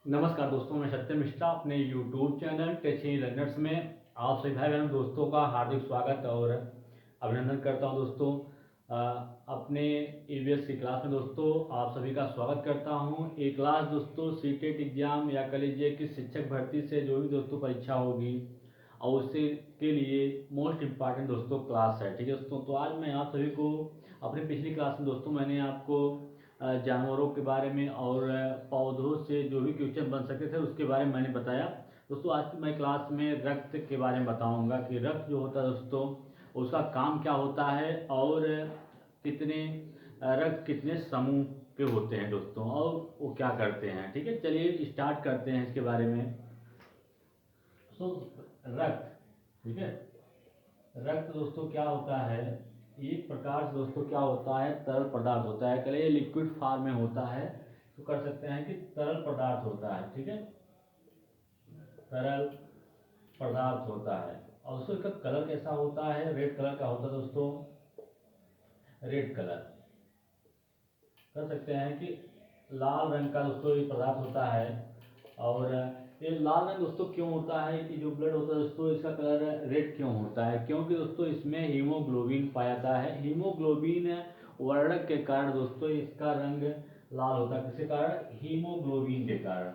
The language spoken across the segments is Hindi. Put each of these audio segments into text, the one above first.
नमस्कार दोस्तों, मैं सत्यम मिश्रा अपने यूट्यूब चैनल टेची लर्नर्स में आप सभी भाई बहन दोस्तों का हार्दिक स्वागत और अभिनंदन करता हूं। दोस्तों अपने ईवीएस की क्लास में दोस्तों आप सभी का स्वागत करता हूं। ये क्लास दोस्तों सीटेट एग्जाम या कह लीजिए कि शिक्षक भर्ती से जो भी दोस्तों परीक्षा होगी और उससे के लिए मोस्ट इम्पॉर्टेंट दोस्तों क्लास है। ठीक है दोस्तों, तो आज मैं आप सभी को अपनी पिछली क्लास में दोस्तों मैंने आपको जानवरों के बारे में और पौधों से जो भी क्वेश्चन बन सकते थे उसके बारे में मैंने बताया। दोस्तों आज की मैं क्लास में रक्त के बारे में बताऊंगा कि रक्त जो होता है दोस्तों उसका काम क्या होता है और कितने रक्त कितने समूह के होते हैं दोस्तों और वो क्या करते हैं। ठीक है, चलिए स्टार्ट करते हैं इसके बारे में। तो रक्त, ठीक है, रक्त दोस्तों क्या होता है, एक प्रकार से दोस्तों क्या होता है, तरल पदार्थ होता है। चलिए लिक्विड फॉर्म में होता है तो कर सकते हैं कि तरल पदार्थ होता है। ठीक है, तरल पदार्थ होता है और उसका इसका कलर कैसा होता है, रेड कलर का होता है दोस्तों। रेड कलर कर सकते हैं कि लाल रंग का दोस्तों ये पदार्थ होता है। और ये लाल रंग दोस्तों क्यों होता है, कि जो ब्लड होता है दोस्तों इसका कलर रेड क्यों होता है, क्योंकि दोस्तों इसमें हीमोग्लोबिन पाया जाता है। हीमोग्लोबिन वर्णक के कारण दोस्तों इसका रंग लाल होता है। किसके कारण, हीमोग्लोबिन के कारण।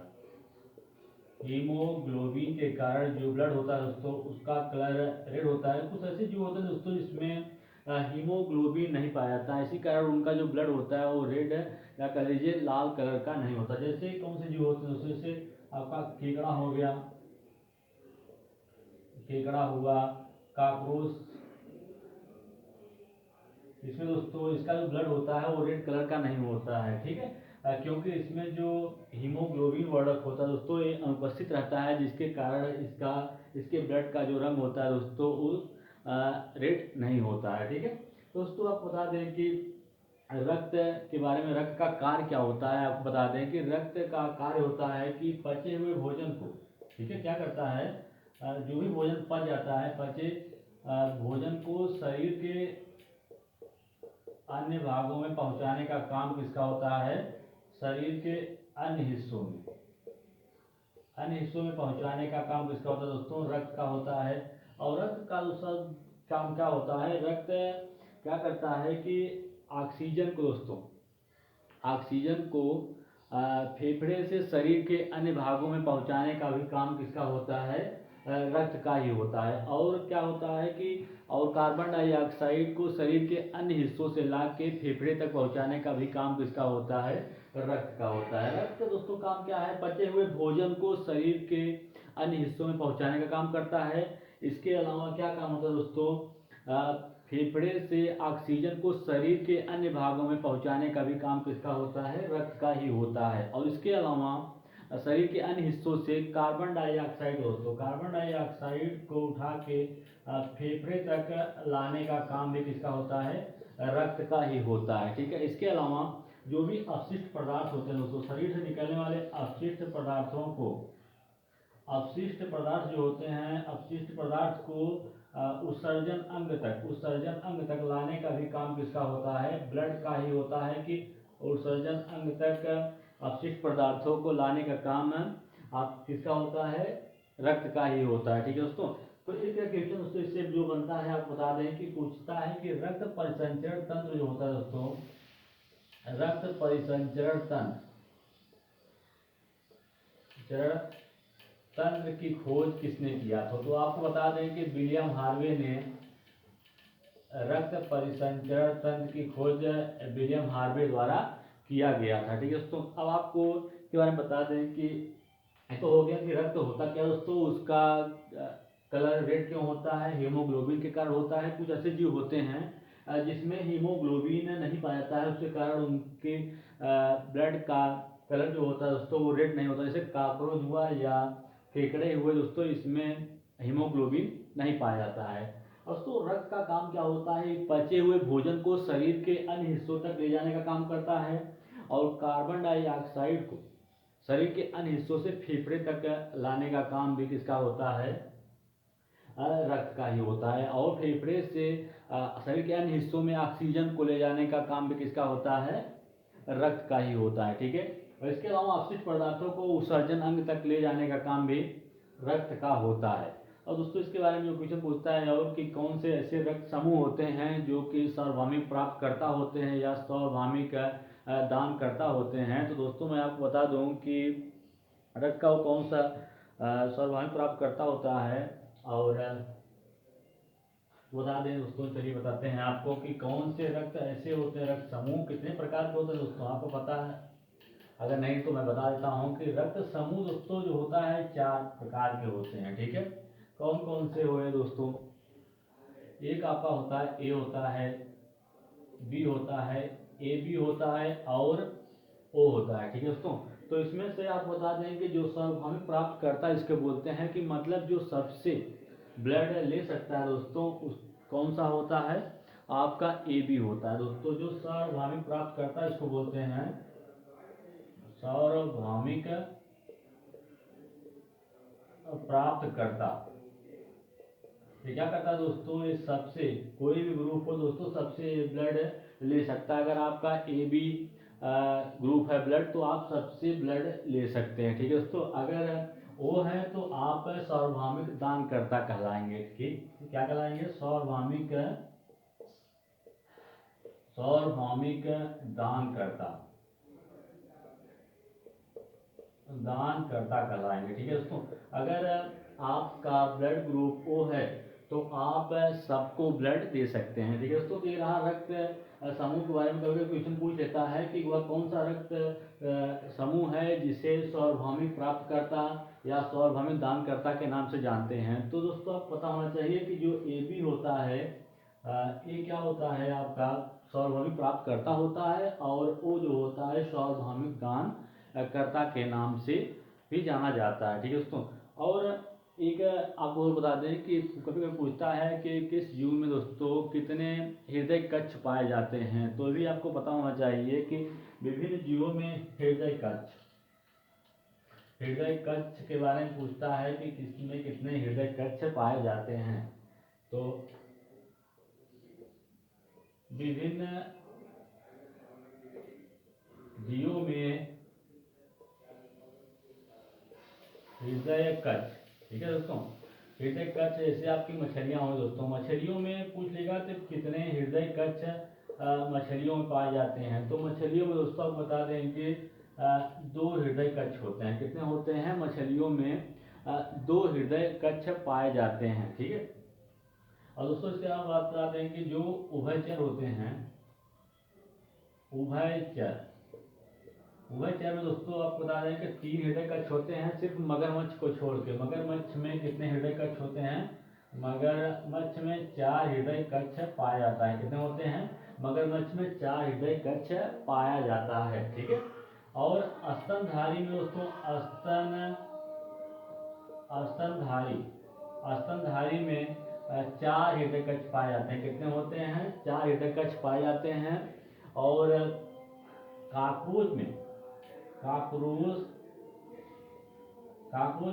हीमोग्लोबिन के कारण जो ब्लड होता है दोस्तों उसका कलर रेड होता है। कुछ ऐसे जीव होते हैं दोस्तों जिसमें हीमोग्लोबिन नहीं पाया जाता है, इसी कारण उनका जो ब्लड होता है वो रेड या कह लीजिए लाल कलर का नहीं होता। जैसे कौन से जीव होते हैं दोस्तों, जैसे आपका केकड़ा हो गया, केकड़ा हुआ, काकरोच, इसमें दोस्तों इसका जो ब्लड होता है वो रेड कलर का नहीं होता है। ठीक है, क्योंकि इसमें जो हीमोग्लोबिन वर्णक होता है दोस्तों ये अनुपस्थित रहता है, जिसके कारण इसके ब्लड का जो रंग होता है दोस्तों वो रेड नहीं होता है। ठीक है दोस्तों, आपको बता दें कि रक्त के बारे में, रक्त का कार्य क्या होता है। आपको बता दें कि रक्त का कार्य होता है कि पचे हुए भोजन को, ठीक है, क्या करता है, जो भी भोजन पच जाता है, पचे भोजन को शरीर के अन्य भागों में पहुंचाने का काम किसका होता है, शरीर के अन्य हिस्सों में, अन्य हिस्सों में पहुंचाने का काम किसका होता है दोस्तों, रक्त का होता है। और रक्त का दूसरा काम क्या होता है, रक्त क्या करता है कि ऑक्सीजन को दोस्तों, ऑक्सीजन को फेफड़े से शरीर के अन्य भागों में पहुंचाने का भी काम किसका होता है, रक्त का ही होता है। और क्या होता है कि और कार्बन डाइऑक्साइड को शरीर के अन्य हिस्सों से ला के फेफड़े तक पहुंचाने का भी काम किसका होता है, रक्त का होता है। रक्त दोस्तों काम क्या है, पचे हुए भोजन को शरीर के अन्य हिस्सों में पहुंचाने का काम करता है। इसके अलावा क्या काम होता है दोस्तों, फेफड़े से ऑक्सीजन को शरीर के अन्य भागों में पहुंचाने का भी काम किसका होता है, रक्त का ही होता है। और इसके अलावा शरीर के अन्य हिस्सों से कार्बन डाइऑक्साइड दोस्तों, कार्बन डाइऑक्साइड को उठा के फेफड़े तक लाने का काम भी किसका होता है, रक्त का ही होता है। ठीक है, इसके अलावा जो भी अपशिष्ट पदार्थ होते हैं दोस्तों, शरीर से निकलने वाले अपशिष्ट पदार्थों को, अपशिष्ट पदार्थ जो होते हैं, अपशिष्ट पदार्थ को उत्सर्जन अंग तक, उत्सर्जन अंग तक लाने का भी काम किसका होता है, ब्लड का ही होता है। कि उत्सर्जन अंग तक अपशिष्ट पदार्थों को लाने का काम आप किसका होता है, रक्त का ही होता है। ठीक है दोस्तों, तो एक क्वेश्चन दोस्तों इससे जो बनता है, आप बता दें कि पूछता है कि रक्त परिसंचरण तंत्र जो होता है दोस्तों, रक्त परिसंचरण तंत्र की खोज किसने किया था। तो आपको बता दें कि विलियम हार्वे ने रक्त परिसंचरण तंत्र की खोज विलियम हार्वे द्वारा किया गया था। ठीक है दोस्तों, अब आपको के बारे में बता दें कि तो हो गया कि रक्त होता क्या दोस्तों, उसका कलर रेड क्यों होता है, हीमोग्लोबिन के कारण होता है। कुछ ऐसे जीव होते हैं जिसमें हीमोग्लोबिन नहीं पाया जाता है, उसके कारण उनके ब्लड का कलर जो होता है दोस्तों वो रेड नहीं होता। जैसे काकरोच हुआ या केकड़े हुए दोस्तों, इसमें हीमोग्लोबिन नहीं पाया जाता है। दोस्तों रक्त का काम क्या होता है, पचे हुए भोजन को शरीर के अन्य हिस्सों तक ले जाने का काम करता है और कार्बन डाइऑक्साइड को शरीर के अन्य हिस्सों से फेफड़े तक लाने का काम भी किसका होता है, रक्त का ही होता है। और फेफड़े से शरीर के अन्य हिस्सों में ऑक्सीजन को ले जाने का काम भी किसका होता है, रक्त का ही होता है। ठीक है, और इसके अलावा अपशिष्ट पदार्थों को उत्सर्जन अंग तक ले जाने का काम भी रक्त का होता है। और दोस्तों इसके बारे में जो क्वेश्चन पूछता है और कि कौन से ऐसे रक्त समूह होते हैं जो कि सार्वभौमिक प्राप्त करता होते हैं या सार्वभौमिक दान करता होते हैं, तो दोस्तों मैं आपको बता दूं कि रक्त का वो कौन सा सार्वभौमिक प्राप्त करता होता है। और बता दें दोस्तों, चलिए बताते हैं आपको कि कौन से रक्त ऐसे होते हैं, रक्त समूह कितने प्रकार के होते हैं दोस्तों, आपको पता है? अगर नहीं तो मैं बता देता हूँ कि रक्त समूह दोस्तों जो होता है 4 प्रकार के होते हैं, ठीक है। कौन कौन से हुए दोस्तों? एक आपका होता है ए होता है, बी होता है, ए बी होता है और ओ होता है, ठीक है दोस्तों। तो इसमें से आप बता दें कि जो सार्वभौमिक प्राप्त करता है इसके बोलते हैं कि मतलब जो सबसे ब्लड ले सकता है दोस्तों उस कौन सा होता है? आपका ए बी होता है दोस्तों। जो सार्वभौमिक प्राप्त करता है इसको बोलते हैं सार्वभौमिक प्राप्त करता। ये क्या करता है दोस्तों? ये सबसे कोई भी ग्रुप हो दोस्तों सबसे ब्लड ले सकता है। अगर आपका ए बी ग्रुप है ब्लड तो आप सबसे ब्लड ले सकते हैं, ठीक है दोस्तों। अगर ओ है तो आप सार्वभौमिक दानकर्ता कहलाएंगे, ठीक। क्या कहलाएंगे? सार्वभौमिक सार्वभौमिक दानकर्ता, दानकर्ता कहलाएंगे, ठीक है दोस्तों। अगर आपका ब्लड ग्रुप ओ है तो आप सबको ब्लड दे सकते हैं, ठीक है दोस्तों। तो ये रहा रक्त समूह के बारे में कभी क्वेश्चन पूछ लेता है कि वह कौन सा रक्त समूह है जिसे सार्वभौमिक प्राप्तकर्ता या सार्वभौमिक दानकर्ता के नाम से जानते हैं। तो दोस्तों आपको पता होना चाहिए कि जो ए बी होता है ये क्या होता है? आपका सार्वभौमिक प्राप्तकर्ता होता है और ओ जो होता है सार्वभौमिक दान कर्ता के नाम से भी जाना जाता है, ठीक है दोस्तों। और एक आपको और बता दें कि कभी कभी पूछता है कि किस जीव में दोस्तों कितने हृदय कक्ष पाए जाते हैं, तो भी आपको पता होना चाहिए कि विभिन्न जीवों में हृदय कक्ष के बारे में पूछता है कि किसमें कितने हृदय कक्ष पाए जाते हैं। तो विभिन्न जीवों में हृदय कक्ष, ठीक है दोस्तों। हृदय कक्ष जैसे आपकी मछलियां हो दोस्तों, मछलियों में पूछ लेगा तो कितने हृदय कक्ष मछलियों में पाए जाते हैं। तो मछलियों में दोस्तों आप बता दें कि 2 हृदय कक्ष होते हैं। कितने होते हैं? मछलियों में 2 हृदय कक्ष पाए जाते हैं, ठीक है। और दोस्तों इसके अलावा बात बता दें कि जो उभयचर होते हैं, उभयचर में दोस्तों आपको बता दें कि 3 हृदय कक्ष होते हैं सिर्फ मगरमच्छ को छोड़ के। मगरमच्छ में कितने हृदय कक्ष होते हैं? मगरमच्छ में 4 हृदय कक्ष पाया जाता है। कितने होते हैं? मगरमच्छ में 4 हृदय कक्ष पाया जाता है, ठीक है। और स्तनधारी में दोस्तों स्तनधारी में 4 हृदय कक्ष पाए जाते हैं। कितने होते हैं? 4 हृदय कक्ष पाए जाते हैं। और काकरोच में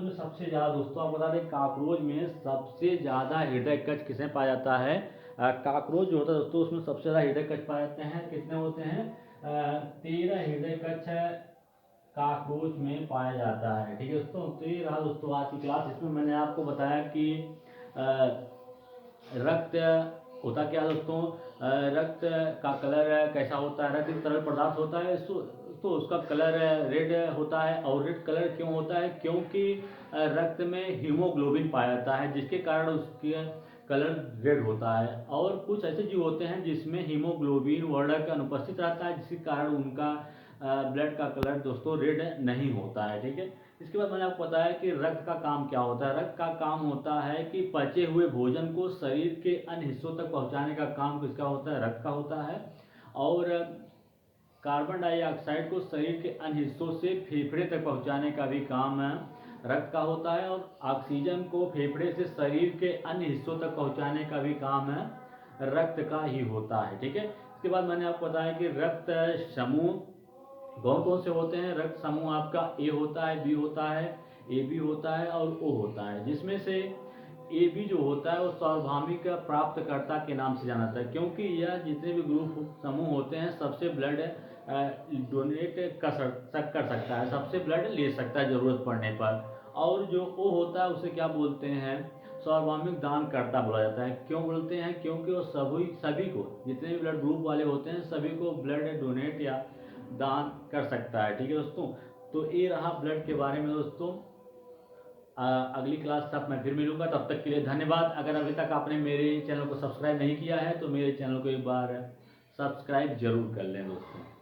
सबसे ज्यादा दोस्तों आप बता दें, काकरोच में सबसे ज्यादा हृदय कक्ष किसमें पाया जाता है? काकरोच जो होता है दोस्तों उसमें सबसे ज्यादा हृदय कक्ष पाए जाते हैं। कितने होते हैं? 13 हृदय कक्ष काकरोच में पाया जाता है, ठीक है दोस्तों। तो ये रहा दोस्तों आज की क्लास। इसमें मैंने आपको बताया कि रक्त होता क्या है दोस्तों, रक्त का कलर कैसा होता है। रक्त एक तरल पदार्थ होता है तो उसका कलर रेड होता है। और रेड कलर क्यों होता है? क्योंकि रक्त में हीमोग्लोबिन पाया जाता है जिसके कारण उसके कलर रेड होता है। और कुछ ऐसे जीव होते हैं जिसमें हीमोग्लोबिन वर्णक अनुपस्थित रहता है जिसके कारण उनका ब्लड का कलर दोस्तों रेड नहीं होता है, ठीक है। इसके बाद मैंने आपको बताया कि रक्त का काम क्या होता है। रक्त का काम होता है कि पचे हुए भोजन को शरीर के अन्य हिस्सों तक पहुंचाने का काम किसका होता है? रक्त का होता है। और कार्बन डाइऑक्साइड को शरीर के अन्य हिस्सों से फेफड़े तक पहुंचाने का भी काम रक्त का होता है। और ऑक्सीजन को फेफड़े से शरीर के अन्य हिस्सों तक पहुंचाने का भी काम रक्त का ही होता है, ठीक है। इसके बाद मैंने आपको बताया कि रक्त समूह कौन कौन से होते हैं। रक्त समूह आपका ए होता है, बी होता है, ए बी होता है और ओ होता है। जिसमें से ए बी जो होता है वो सार्वभौमिक प्राप्तकर्ता के नाम से जाना जाता है क्योंकि यह जितने भी ग्रुप समूह होते हैं सबसे ब्लड डोनेट कर सकता है, सबसे ब्लड ले सकता है ज़रूरत पड़ने पर। और जो ओ होता है उसे क्या बोलते हैं, सार्वभौमिक दानकर्ता बोला जाता है। क्यों बोलते हैं, क्योंकि वो सभी को, जितने भी ब्लड ग्रुप वाले होते हैं सभी को ब्लड डोनेट या दान कर सकता है। ठीक है दोस्तों, तो ये रहा ब्लड के बारे में दोस्तों। अगली क्लास तक मैं फिर मिलूंगा, तब तक के लिए धन्यवाद। अगर अभी तक आपने मेरे चैनल को सब्सक्राइब नहीं किया है तो मेरे चैनल को एक बार सब्सक्राइब जरूर कर लें दोस्तों।